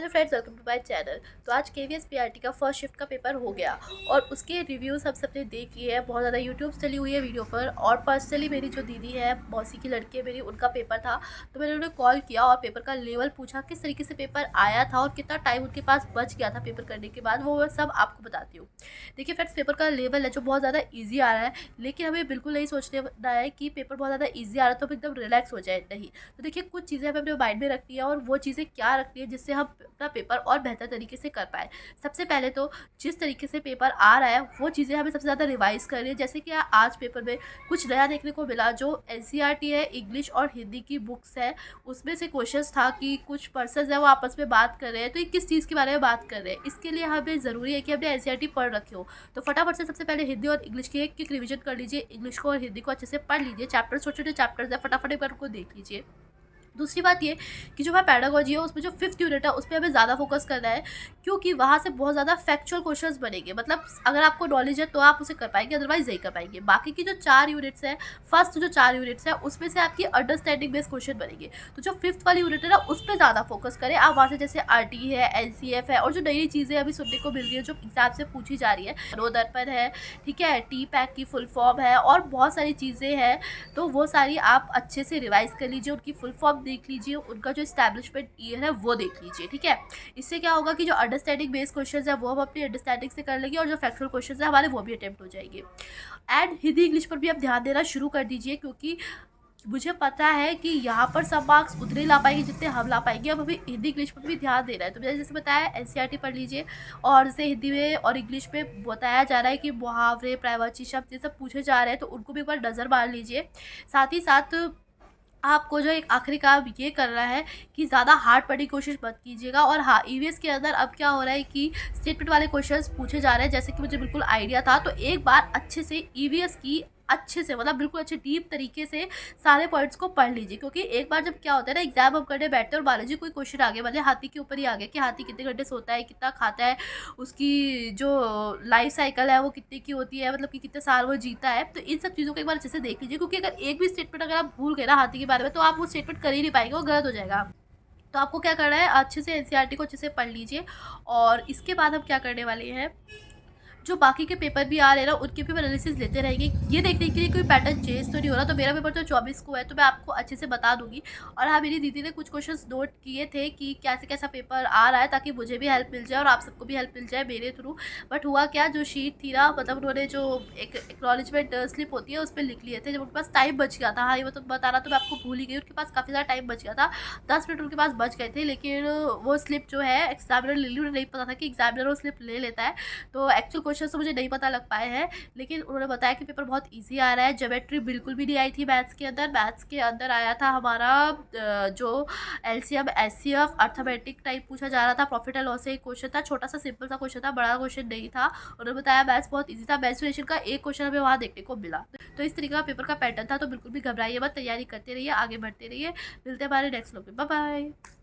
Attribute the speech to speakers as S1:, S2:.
S1: Hello friends, welcome to my channel. तो आज KVS PRT का फर्स्ट शिफ्ट का पेपर हो गया और उसके रिव्यूज़ हम सबने देख लिए हैं। बहुत ज़्यादा यूट्यूब चली हुई है वीडियो पर। और पर्सनली मेरी जो दीदी है, मौसी की लड़की है मेरी, उनका पेपर था। तो मैंने उन्हें कॉल किया और पेपर का लेवल पूछा, किस तरीके से पेपर आया था और कितना टाइम उनके पास बच गया था पेपर करने के बाद, वो सब आपको बताती हूँ। देखिए फ्रेंड्स, पेपर का लेवल है जो बहुत ज़्यादा ईजी आ रहा है, लेकिन हमें बिल्कुल नहीं सोचने है कि पेपर बहुत ज़्यादा ईजी आ रहा है तो हम एकदम रिलैक्स हो जाए, नहीं। तो देखिए, कुछ चीज़ें हमें अपने माइंड में रखनी है और वो चीज़ें क्या रखनी है जिससे हम अपना पेपर और बेहतर तरीके से कर पाए। सबसे पहले तो जिस तरीके से पेपर आ रहा है वो चीज़ें हमें सबसे ज़्यादा रिवाइज करनी है। जैसे कि आज पेपर में कुछ नया देखने को मिला, जो एनसीईआरटी है, इंग्लिश और हिंदी की बुक्स है, उसमें से क्वेश्चंस था कि कुछ पर्सन्स है वो आपस में बात कर रहे हैं, तो ये किस चीज़ के बारे में बात कर रहे हैं। इसके लिए हमें ज़रूरी है कि हमने एनसीईआरटी पढ़ रखी हो। तो फटाफट से सबसे पहले हिंदी और इंग्लिश की एक क्विक रिविजन कर लीजिए। इंग्लिश को और हिंदी को अच्छे से पढ़ लीजिए। चैप्टर्स, छोटे छोटे चैप्टर्स है, फटाफट एक बार उनको देख लीजिए। दूसरी बात ये कि जो हमारा पैडागोजी है उसमें जो 5th यूनिट है उस पे हमें ज़्यादा फोकस करना है, क्योंकि वहाँ से बहुत ज़्यादा फैक्चुअल क्वेश्चंस बनेंगे। मतलब अगर आपको नॉलेज है तो आप उसे कर पाएंगे, अदरवाइज नहीं कर पाएंगे। बाकी की जो 4 यूनिट्स हैं, फर्स्ट जो 4 यूनिट्स हैं उसमें से आपकी अंडरस्टैंडिंग बेस्ड क्वेश्चन बनेंगे। तो जो 5th वाली यूनिट है ना, उस पर ज़्यादा फोकस करें आप। वहाँ से जैसे आरटी है, एनसीएफ है, और जो नई नई चीज़ें अभी सुनने को मिल रही है जो एग्जाम से पूछी जा रही है, मनोदर्पण है, ठीक है, टी पैक की फुल फॉर्म है, और बहुत सारी चीज़ें हैं। तो वो सारी आप अच्छे से रिवाइज कर लीजिए, उनकी फुल फॉर्म देख लीजिए, उनका जो इस्टेब्लिशमेंट ईयर है वो देख लीजिए, ठीक है। इससे क्या होगा कि जो अंडरस्टैंडिंग बेस्ड क्वेश्चंस है वो हम अपनी अंडरस्टैंडिंग से कर लेंगे, और जो फैक्चुअल क्वेश्चंस है हमारे वो भी अटेम्प्ट हो जाएंगे। एंड हिंदी इंग्लिश पर भी आप ध्यान देना शुरू कर दीजिए, क्योंकि मुझे पता है कि यहाँ पर सब मार्क्स उतने ला पाएंगे जितने हम ला पाएंगे। अब हमें हिंदी इंग्लिश पर भी ध्यान देना है। तो मैंने जैसे बताया, एनसीईआरटी पढ़ लीजिए, और जैसे हिंदी में और इंग्लिश में बताया जा रहा है कि मुहावरे, प्रैवाची शब्द ये सब पूछे जा रहे हैं, तो उनको भी एक बार नज़र मार लीजिए। साथ ही साथ आपको जो एक आखिरी काम ये करना है कि ज़्यादा हार्ड पढ़ने की कोशिश मत कीजिएगा। और हाँ, ईवीएस के अंदर अब क्या हो रहा है कि स्टेटमेंट वाले क्वेश्चंस पूछे जा रहे हैं, जैसे कि मुझे बिल्कुल आइडिया था। तो एक बार अच्छे से ईवीएस की अच्छे से, मतलब बिल्कुल अच्छे डीप तरीके से सारे पॉइंट्स को पढ़ लीजिए। क्योंकि एक बार जब क्या होता है ना, एग्जाम हम करने बैठते हैं और मान लीजिए कोई क्वेश्चन आगे वाले हाथी के ऊपर ही आ गया कि हाथी कितने घंटे सोता है, कितना खाता है, उसकी जो लाइफ साइकिल है वो कितने की होती है, मतलब कि कितने साल वो जीता है। तो इन सब चीज़ों को एक बार अच्छे से देख लीजिए, क्योंकि अगर एक भी स्टेटमेंट अगर आप भूल गए ना हाथी के बारे में, तो आप वो स्टेटमेंट कर ही नहीं पाएंगे, वो गलत हो जाएगा। तो आपको क्या करना है, अच्छे से एनसीईआरटी को अच्छे से पढ़ लीजिए। और इसके बाद हम क्या करने वाले हैं, जो बाकी के पेपर भी आ रहे हैं ना, उनके भी एनालिसिस लेते रहेंगे, ये देखने के लिए कोई पैटर्न चेंज तो नहीं हो रहा। तो मेरा पेपर तो 24 को है, तो मैं आपको अच्छे से बता दूंगी। और हाँ, मेरी दीदी ने कुछ क्वेश्चंस नोट किए थे कि कैसे कैसा पेपर आ रहा है, ताकि मुझे भी हेल्प मिल जाए और आप सबको भी हेल्प मिल जाए मेरे थ्रू। बट हुआ क्या, जो शीट थी ना, मतलब उन्होंने जो एक एक्नॉलेजमेंट स्लिप होती है उस पर लिख लिए थे, जब उनके पास टाइम बच गया था। हाँ, ये मतलब बताना तो मैं आपको भूल ही गई, उनके पास काफ़ी ज़्यादा टाइम बच गया था, 10 मिनट उनके पास बच गए थे। लेकिन वो स्लिप जो है एग्जामिनर ले ली, उन्हें नहीं पता था कि एग्जामिनर वो स्लिप ले लेता है। तो एक्चुअल क्वेश्चन तो मुझे नहीं पता लग पाए हैं, लेकिन उन्होंने बताया कि पेपर बहुत इजी आ रहा है। ज्योमेट्री बिल्कुल भी नहीं आई थी मैथ्स के अंदर। मैथ्स के अंदर आया था हमारा जो एलसीएम, एचसीएफ, अर्थमेटिक टाइप पूछा जा रहा था। प्रॉफिट एंड लॉस से एक क्वेश्चन था, छोटा सा सिंपल सा क्वेश्चन था, बड़ा क्वेश्चन नहीं था। उन्होंने बताया मैथ्स बहुत ईजी था। मेंसुरेशन का एक क्वेश्चन हमें वहाँ देखने को मिला। तो इस तरीके का पेपर का पैटर्न था। तो बिल्कुल भी घबराइए मत, तैयारी करते रहिए, आगे बढ़ते रहिए। मिलते हैं हमारे नेक्स्ट व्लॉग में। Bye bye.